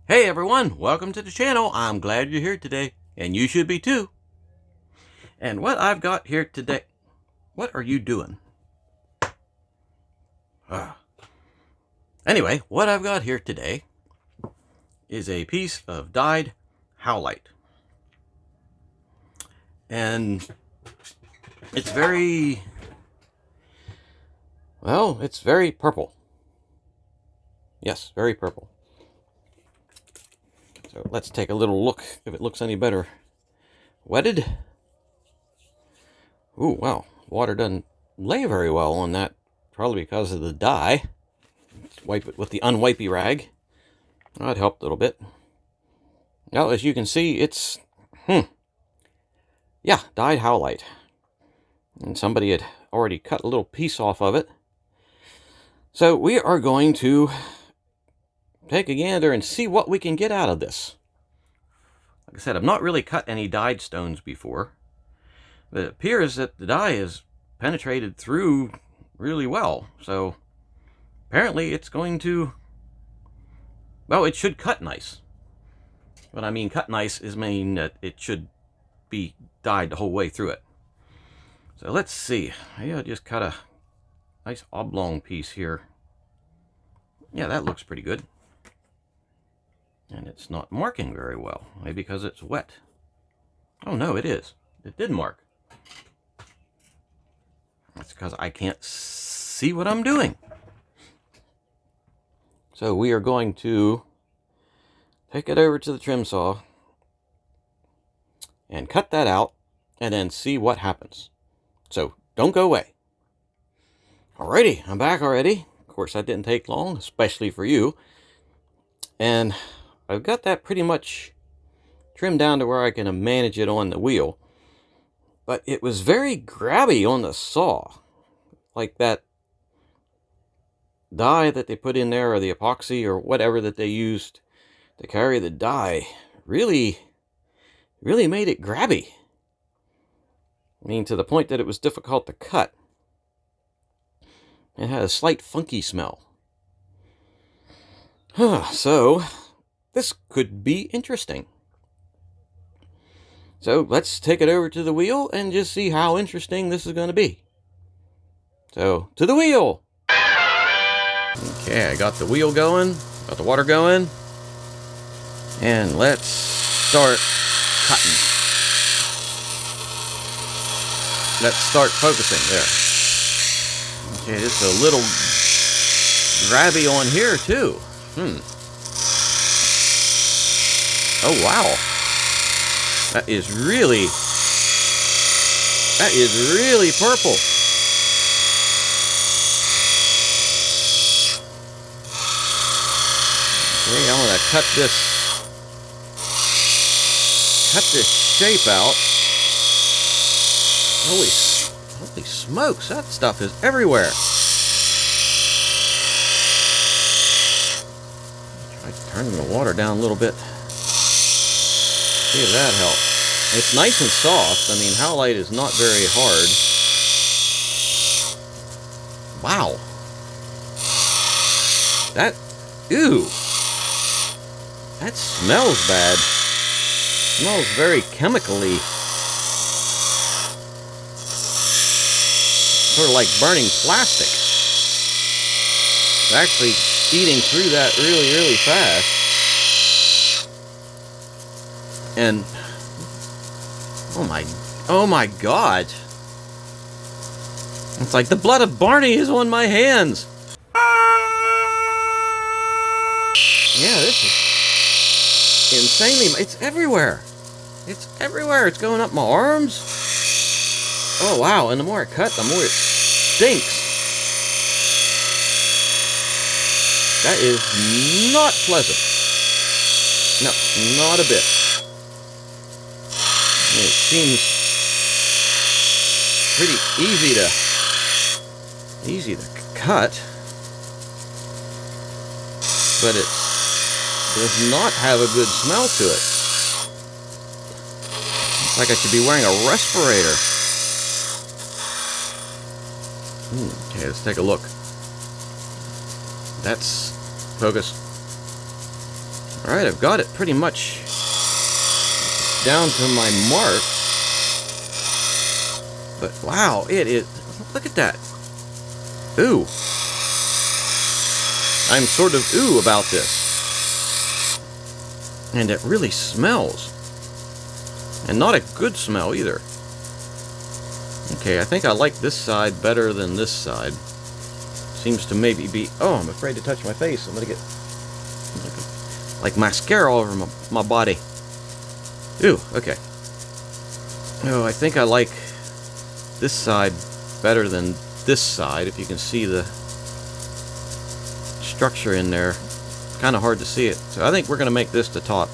Hey everyone, welcome to the channel. I'm glad you're here today, and you should be too. And what I've got here today... What are you doing? Anyway, what I've got here today is a piece of dyed howlite. And it's very... well, it's very purple. Yes, very purple. So let's take a little look if it looks any better. Wetted. Ooh, wow. Water doesn't lay very well on that. Probably because of the dye. Let's wipe it with the unwipey rag. That helped a little bit. Well, as you can see, it's... yeah, dyed howlite. And somebody had already cut a little piece off of it. So we are going to take a gander and see what we can get out of this. Like I said, I've not really cut any dyed stones before, but it appears that the dye is penetrated through really well. So apparently it's going to, well, it should cut nice. What I mean cut nice is mean that it should be dyed the whole way through it. So let's see. Maybe I'll just cut a nice oblong piece here. Yeah, that looks pretty good. And it's not marking very well. Maybe because it's wet. Oh no, it is. It did mark. That's because I can't see what I'm doing. So we are going to take it over to the trim saw and cut that out and then see what happens. So don't go away. Alrighty, I'm back already. Of course, that didn't take long, especially for you. And I've got that pretty much trimmed down to where I can manage it on the wheel. But it was very grabby on the saw. Like that dye that they put in there, or the epoxy, or whatever that they used to carry the dye, really made it grabby. I mean, to the point that it was difficult to cut. It had a slight funky smell. So this could be interesting. So let's take it over to the wheel and just see how interesting this is going to be. So, to the wheel! Okay, I got the wheel going, got the water going, and let's start cutting. Let's start focusing there. Okay, just a little grabby on here too. Oh wow. That is really purple. Okay, I'm gonna cut this shape out. Holy smokes, that stuff is everywhere. Try turning the water down a little bit. See if that helps. It's nice and soft. I mean, howlite is not very hard. Wow. Ew. That smells bad. Smells very chemically. Sort of like burning plastic. It's actually eating through that really fast. And oh my god. It's like the blood of Barney is on my hands. Yeah, this is insanely, it's everywhere. It's everywhere. It's going up my arms. Oh wow, and the more I cut, the more it stinks. That is not pleasant. No, not a bit. It seems pretty easy to cut, but it does not have a good smell to it. It's like I should be wearing a respirator. Okay, let's take a look. That's focus. Alright, I've got it pretty much down to my mark. But wow, it is... Look at that. Ooh. I'm sort of ooh about this. And it really smells. And not a good smell either. Okay, I think I like this side better than this side. Seems to maybe be... Oh, I'm afraid to touch my face. I'm going to get like mascara all over my body. Ooh, okay. Oh, I think I like this side better than this side. If you can see the structure in there. Kind of hard to see it. So I think we're going to make this the top.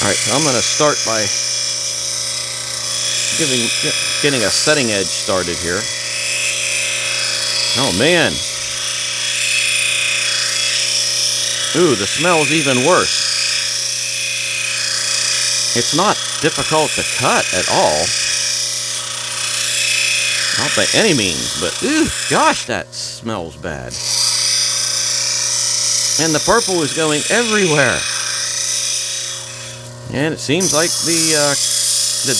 Alright, so I'm going to start by getting a setting edge started here. Oh man. Ooh, the smell's even worse. It's not difficult to cut at all. Not by any means, but ooh, gosh, that smells bad. And the purple is going everywhere. And it seems like the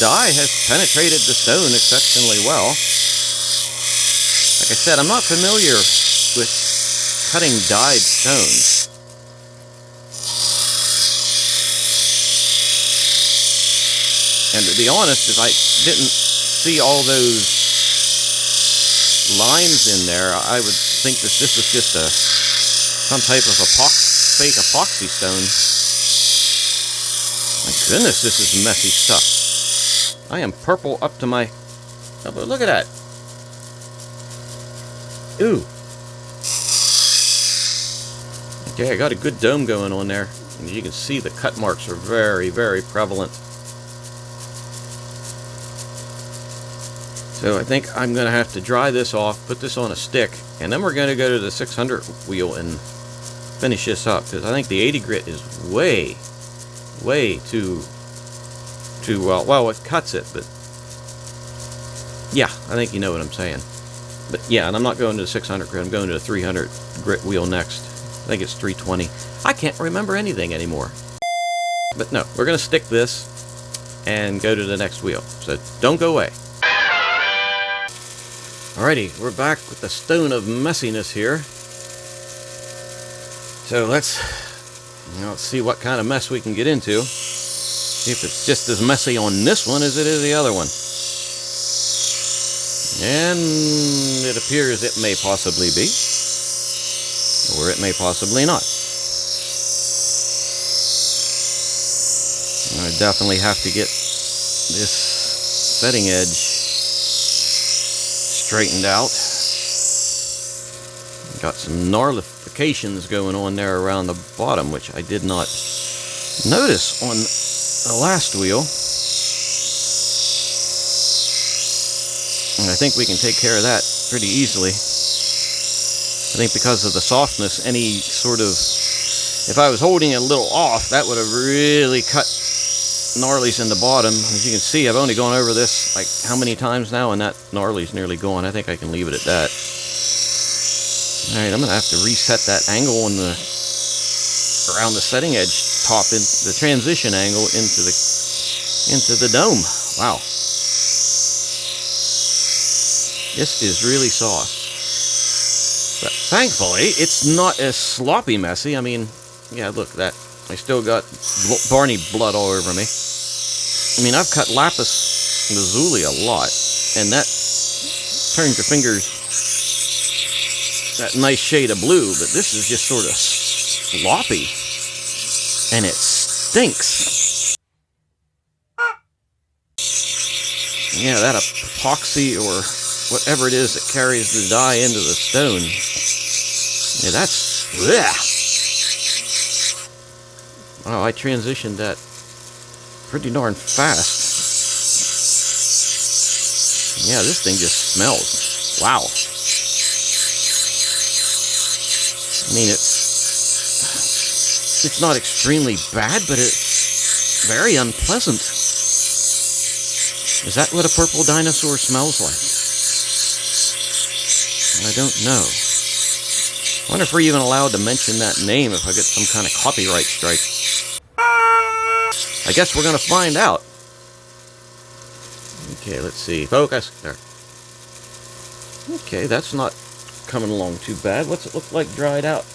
dye has penetrated the stone exceptionally well. Like I said, I'm not familiar with cutting dyed stones. And to be honest, if I didn't see all those lines in there, I would think that this was just some type of fake epoxy stone. My goodness, this is messy stuff. I am purple up to my... Oh, but look at that. Ooh. Okay, I got a good dome going on there. And you can see the cut marks are very, very prevalent. So I think I'm going to have to dry this off, put this on a stick, and then we're going to go to the 600 wheel and finish this up, because I think the 80 grit is way too well, it cuts it, but yeah, I think you know what I'm saying. But yeah, and I'm not going to the 600 grit, I'm going to the 300 grit wheel next. I think it's 320. I can't remember anything anymore. But no, we're going to stick this and go to the next wheel, so don't go away. Alrighty, we're back with the stone of messiness here. So let's see what kind of mess we can get into. See if it's just as messy on this one as it is the other one. And it appears it may possibly be. Or it may possibly not. I definitely have to get this setting edge straightened out. Got some gnarlifications going on there around the bottom, which I did not notice on the last wheel. And I think we can take care of that pretty easily. I think because of the softness, any sort of... If I was holding it a little off, that would have really cut gnarlies in the bottom. As you can see, I've only gone over this like how many times now, and that gnarly's nearly gone. I think I can leave it at that. Alright, I'm going to have to reset that angle on around the setting edge top, in the transition angle into the dome. Wow. This is really soft. But thankfully, it's not as sloppy messy. I mean, yeah, look, that I still got Barney blood all over me. I mean, I've cut lapis lazuli a lot, and that turns your fingers that nice shade of blue, but this is just sort of sloppy, and it stinks. Yeah, that epoxy or whatever it is that carries the dye into the stone. Yeah, that's... Bleh. Wow, I transitioned that pretty darn fast. Yeah, this thing just smells. Wow. I mean, it's not extremely bad, but it's very unpleasant. Is that what a purple dinosaur smells like? I don't know. I wonder if we're even allowed to mention that name if I get some kind of copyright strike. I guess we're going to find out. Okay, let's see. Focus. There. Okay, that's not coming along too bad. What's it look like dried out?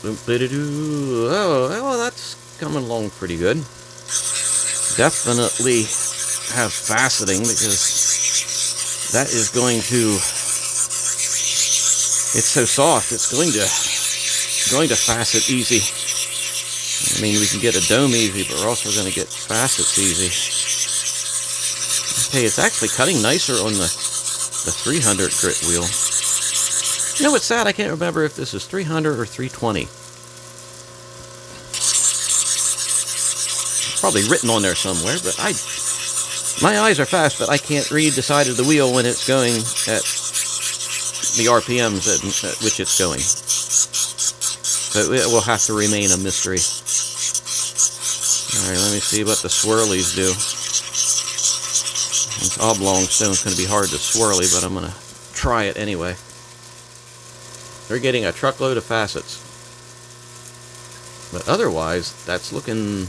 Oh, well, that's coming along pretty good. Definitely have faceting because that is going to... It's so soft, it's going to facet easy. I mean, we can get a dome easy, but we're also going to get facets easy. Okay, it's actually cutting nicer on the 300 grit wheel. You know what's sad? I can't remember if this is 300 or 320. Probably written on there somewhere, but my eyes are fast, but I can't read the side of the wheel when it's going at the RPMs at which it's going. So it will have to remain a mystery. Alright, let me see what the swirlies do. This oblong stone's going to be hard to swirly, but I'm going to try it anyway. They're getting a truckload of facets. But otherwise, that's looking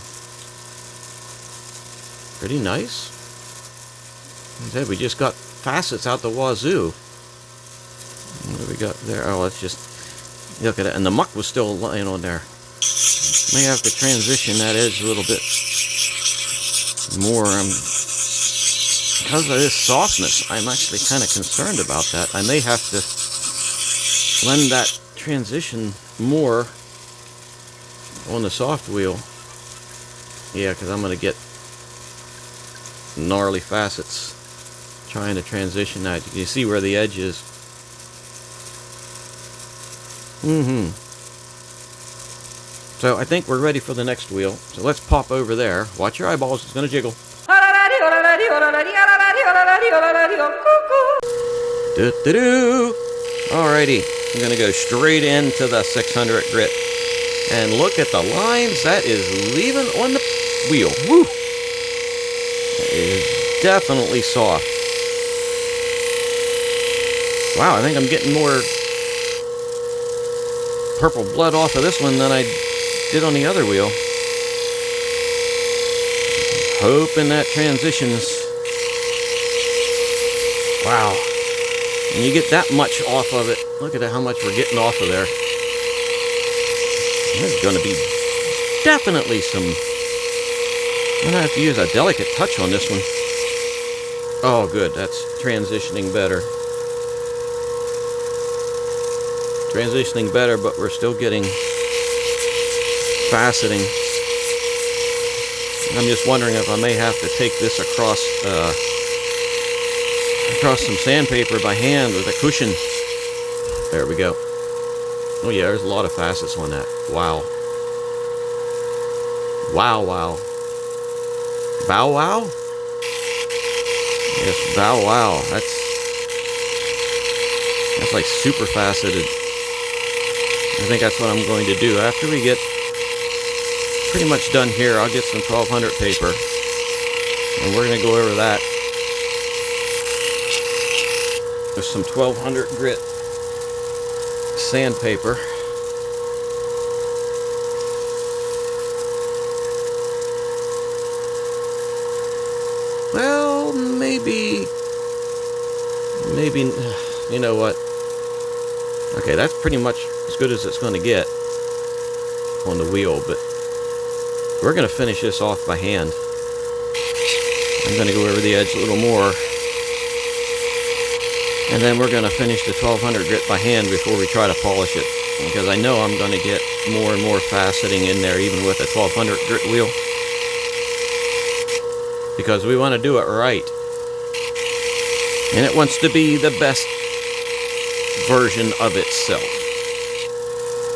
pretty nice. As I said, we just got facets out the wazoo. What do we got there? Oh, let's just look at it. And the muck was still lying on there. May have to transition that edge a little bit more. Because of this softness, I'm actually kind of concerned about that. I may have to blend that transition more on the soft wheel. Yeah, because I'm going to get gnarly facets trying to transition that. You can see where the edge is. So I think we're ready for the next wheel. So let's pop over there. Watch your eyeballs, it's going to jiggle. Do-do-do. Alrighty, I'm going to go straight into the 600 grit. And look at the lines that is leaving on the wheel. Woo! That is definitely soft. Wow, I think I'm getting more purple blood off of this one than I did on the other wheel. Hoping that transitions. Wow. When you get that much off of it, look at how much we're getting off of there. There's going to be definitely some... I'm going to have to use a delicate touch on this one. Oh, good. That's transitioning better. Transitioning better, but we're still getting faceting. I'm just wondering if I may have to take this across some sandpaper by hand with a cushion. There we go. Oh yeah, there's a lot of facets on that. Wow. Wow, wow. Bow wow? Yes, bow wow. That's like super faceted. I think that's what I'm going to do. After we get pretty much done here, I'll get some 1200 paper. And we're going to go over that. There's some 1200 grit sandpaper. Well, maybe, you know what? Okay, that's pretty much as good as it's going to get on the wheel, but we're going to finish this off by hand. I'm going to go over the edge a little more, and then we're going to finish the 1200 grit by hand before we try to polish it, because I know I'm going to get more and more faceting in there even with a 1200 grit wheel, because we want to do it right, and it wants to be the best version of itself,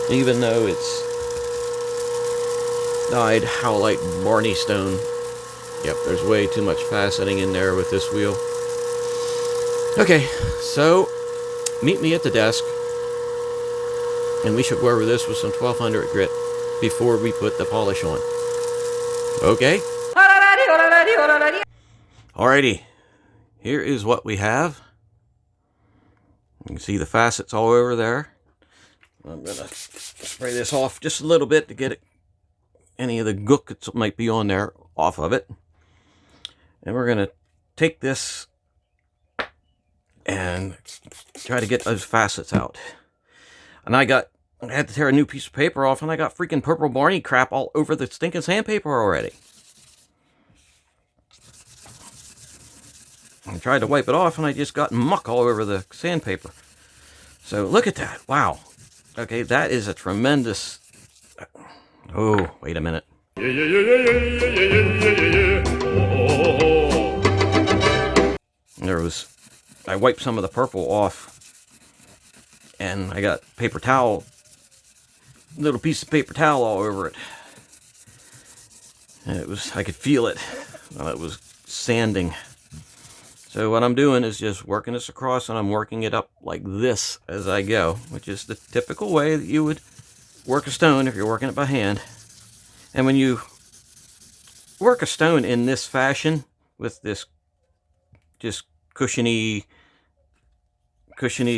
even though it's dyed howlite Barney stone. Yep, there's way too much faceting in there with this wheel. Okay, so meet me at the desk, and we should go over this with some 1200 grit before we put the polish on. Okay? Alrighty, here is what we have. You can see the facets all over there. I'm going to spray this off just a little bit to get any of the gook that might be on there off of it. And we're going to take this and try to get those facets out. And I had to tear a new piece of paper off, and I got freaking purple Barney crap all over the stinking sandpaper already. I tried to wipe it off, and I just got muck all over the sandpaper. So look at that. Wow. Okay, that is a tremendous... Oh, wait a minute. I wiped some of the purple off, and I got paper towel, little piece of paper towel all over it. And I could feel it while it was sanding. So what I'm doing is just working this across, and I'm working it up like this as I go, which is the typical way that you would work a stone if you're working it by hand. And when you work a stone in this fashion, with this just cushiony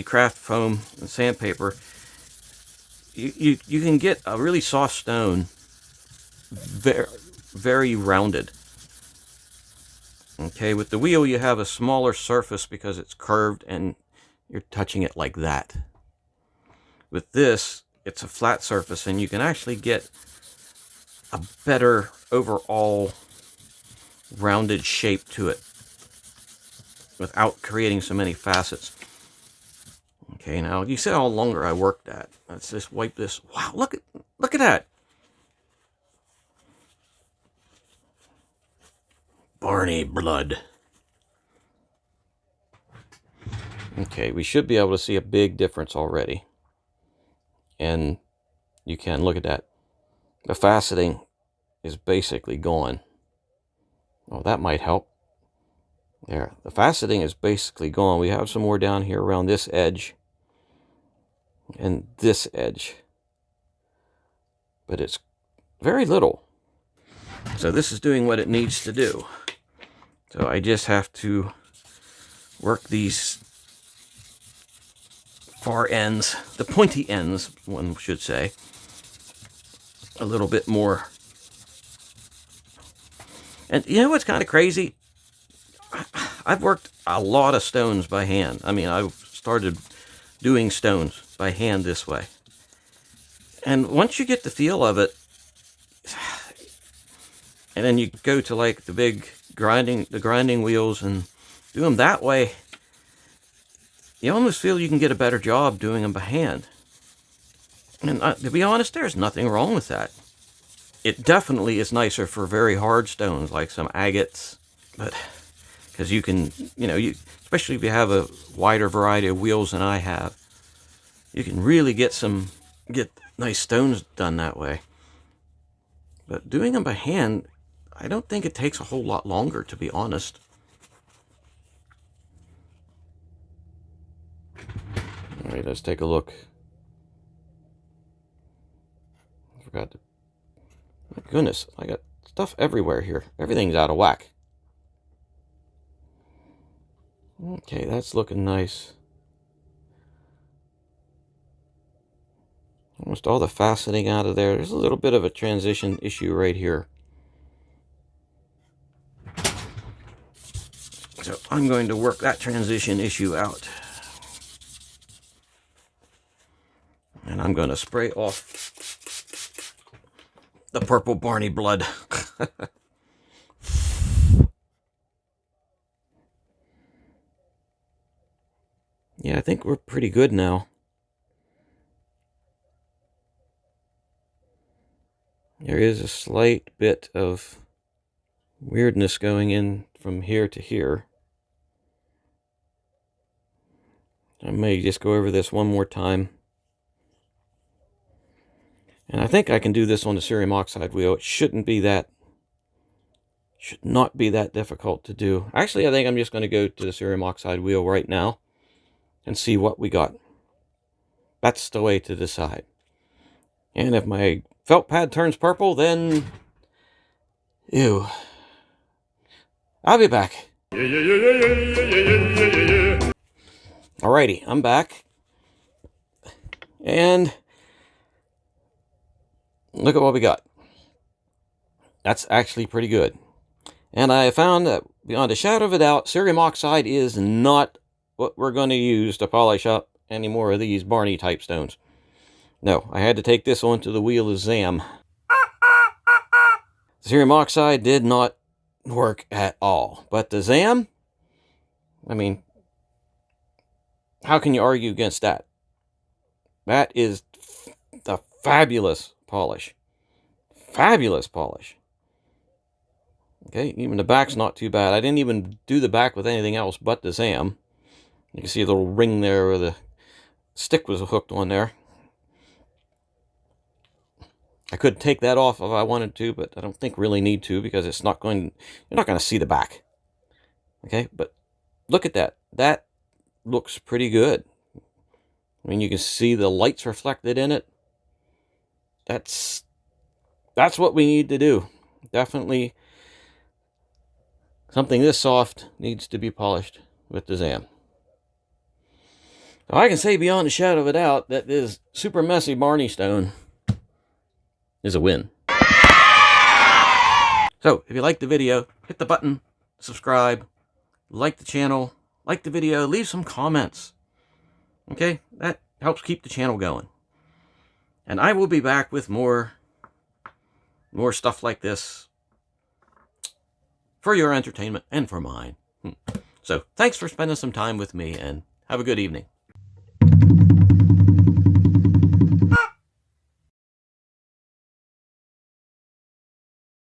craft foam and sandpaper, you can get a really soft stone, very, very rounded. Okay, with the wheel you have a smaller surface because it's curved and you're touching it like that. With this, it's a flat surface, and you can actually get a better overall rounded shape to it without creating so many facets. Okay, now you see how longer I worked that. Let's just wipe this. Wow, look at that. Barney blood. Okay, we should be able to see a big difference already. And you can look at that. The faceting is basically gone. Oh, that might help. There, the faceting is basically gone. We have some more down here around this edge and this edge, but it's very little. So this is doing what it needs to do. So I just have to work these far ends, the pointy ends, one should say, a little bit more. And you know what's kind of crazy? I've worked a lot of stones by hand. I mean, I've started doing stones by hand this way. And once you get the feel of it, and then you go to like the big grinding wheels and do them that way, you almost feel you can get a better job doing them by hand. And to be honest, there's nothing wrong with that. It definitely is nicer for very hard stones like some agates, but because you can, especially if you have a wider variety of wheels than I have, you can really get nice stones done that way. But doing them by hand, I don't think it takes a whole lot longer, to be honest. All right, let's take a look. I forgot to... My goodness, I got stuff everywhere here. Everything's out of whack. Okay, that's looking nice. Almost all the faceting out of there. There's a little bit of a transition issue right here. So I'm going to work that transition issue out. And I'm going to spray off the purple Barney blood. Yeah, I think we're pretty good now. There is a slight bit of weirdness going in from here to here. I may just go over this one more time. And I think I can do this on the cerium oxide wheel. It should not be that difficult to do. Actually, I think I'm just going to go to the cerium oxide wheel right now and see what we got. That's the way to decide. And if my felt pad turns purple, then... Ew. I'll be back. Alrighty, I'm back. And look at what we got. That's actually pretty good. And I found that beyond a shadow of a doubt, cerium oxide is not what we're going to use to polish up any more of these Barney type stones. No, I had to take this onto the wheel of Zam. Cerium oxide did not work at all. But the Zam, I mean, how can you argue against that? That is a fabulous polish. Fabulous polish. Okay, even the back's not too bad. I didn't even do the back with anything else but the Zam. You can see a little ring there where the stick was hooked on there. I could take that off if I wanted to, but I don't think really need to because it's not going, you're not going to see the back. Okay, but look at that. That looks pretty good. I mean, you can see the lights reflected in it. That's what we need to do. Definitely something this soft needs to be polished with the Zam. So I can say beyond a shadow of a doubt that this super messy Barney stone is a win. So, if you liked the video, hit the button, subscribe, like the channel, like the video, leave some comments. Okay? That helps keep the channel going. And I will be back with more stuff like this for your entertainment and for mine. So, thanks for spending some time with me, and have a good evening.